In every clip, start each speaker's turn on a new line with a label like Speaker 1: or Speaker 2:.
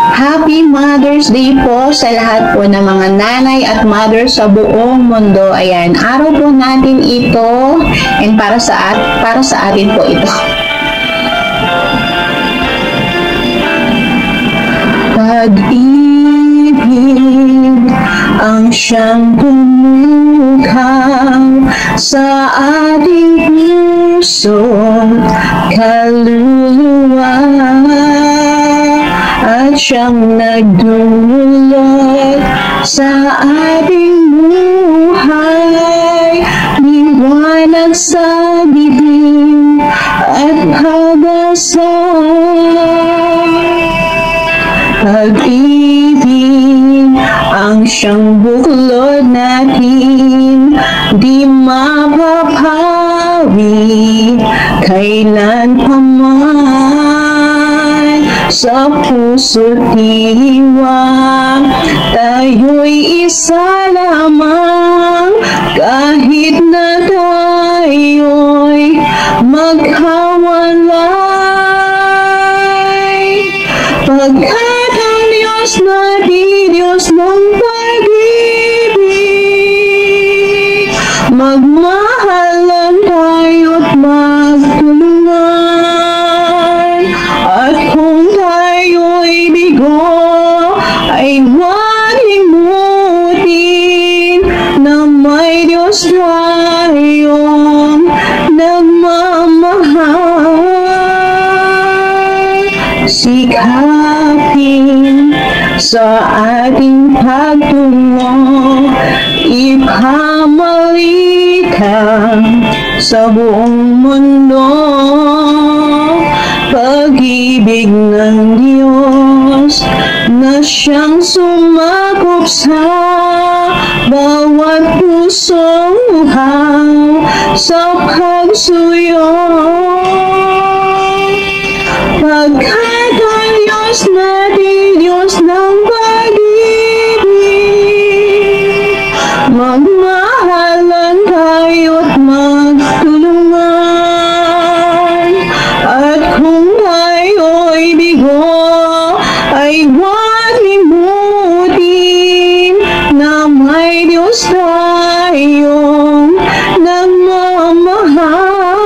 Speaker 1: Happy Mother's Day po sa lahat po ng mga nanay at mother sa buong mundo. Ayan, araw po natin ito and para sa atin po ito. Pag-ibig ang siyang tumukhaw sa ating puso, kaluluwa, at siyang nagdulot sa ating buhay, liwanag sa dilim at pag-asa. Pag-ibig ang siyang buklod natin, di mapapawi kailan pa man. Sa puso't diwa, tayo'y isa lamang, kahit na tayo'y magkawalay. Pagkat ang Diyos natin, Diyos ng pag-ibig, magmahalan tayo't magtulungan. At kung tayo'y bigo, ay huwag limutin na may Diyos tayong nagmamahal. Sikapin sa ating pagtungo, ipamalitan sa buong mundo. Pag-ibig ng Diyos na siyang sumakop sa bawat pusong uhaw sa pagsuyo. Pagkat ang Diyos natin, Diyos ng pag-ibig, magmahalan tayo't magtulungan. At kung tayo'y bigo, ay huwag limutin na may Diyos tayong nagmamahal.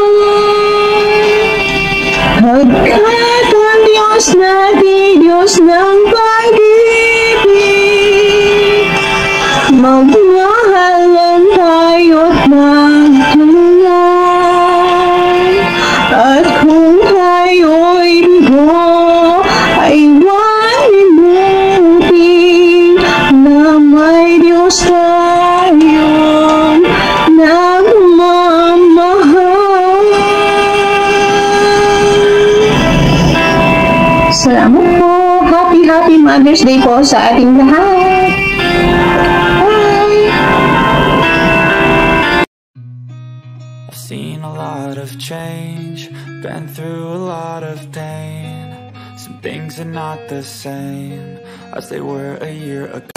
Speaker 1: Pagkat ang Diyos natin, Diyos ng pag-ibig, magmahalan tayo't magtulungan. At kung tayo'y bigo, ay huwag limutin na may Diyos tayong nagmamahal. Salamat po. Happy Mother's Day po sa ating lahat. Bye!
Speaker 2: I've seen a lot of change, been through a lot of pain. Some things are not the same as they were a year ago.